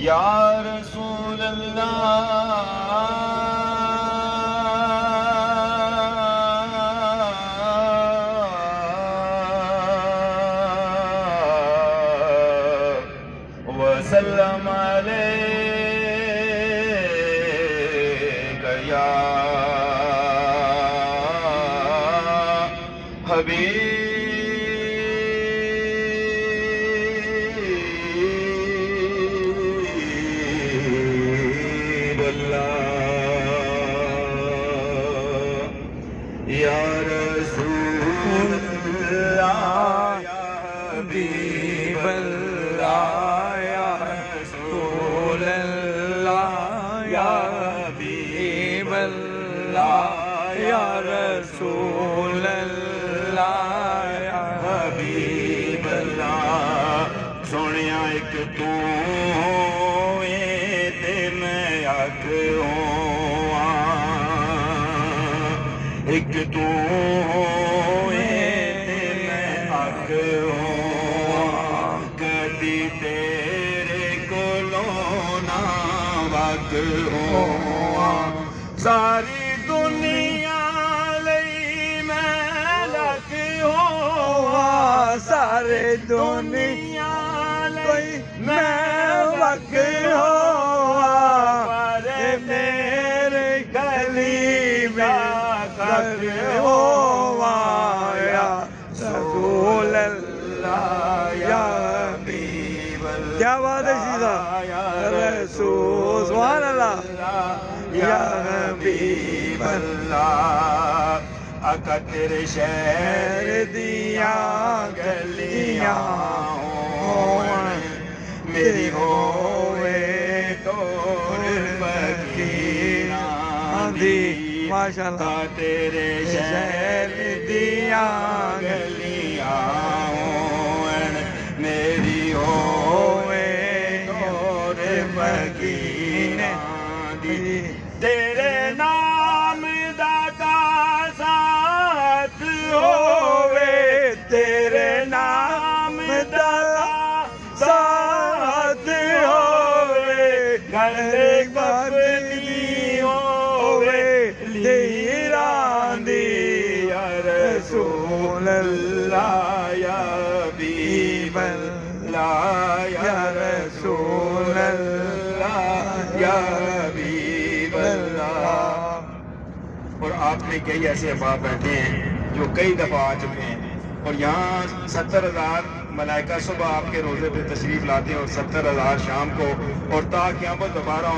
या रसूल अल्लाह वसल्लम अलैका या हबीब अल्लाह या रसूल अल्लाह या हबीब अल्लाह या रसूल अल्लाह या हबीब अल्लाह या रसूल हबीब अल्लाह सोनिया एक तू ते मैं आख होआ एक तू ते मैं आख होआ कदी तेरे कोलों ना वक होआ सारी दुनिया सारे दुनिया कोई मैं वक होआ पर मेरे गली में तक होआ या रसूल अल्लाह या हबीब अल्लाह क्या बात है सीधा या रसूल सुभान अल्लाह या हबीब अल्लाह आका तेरे शहर दिया गलियां होवन मेरी होवे तोर फकीरां दी माशाअल्लाह तेरे शहर दिया गलियां होवन मेरी होवे तोर फकीरां दी तेरे नाम दा होवे तेरे नाम दा साथ होवे गले बबली होवे लीरां दी या रसूल अल्लाह या हबीब अल्लाह या रसूल अल्लाह या हबीब अल्लाह। और आपने कई ऐसे अहबाब बैठे हैं जो कई दफ़ा आ चुके हैं और यहाँ 70,000 मलाइका सुबह आपके रोज़े पे तशरीफ़ लाते हैं और 70,000 शाम को और ता क़यामत दोबारा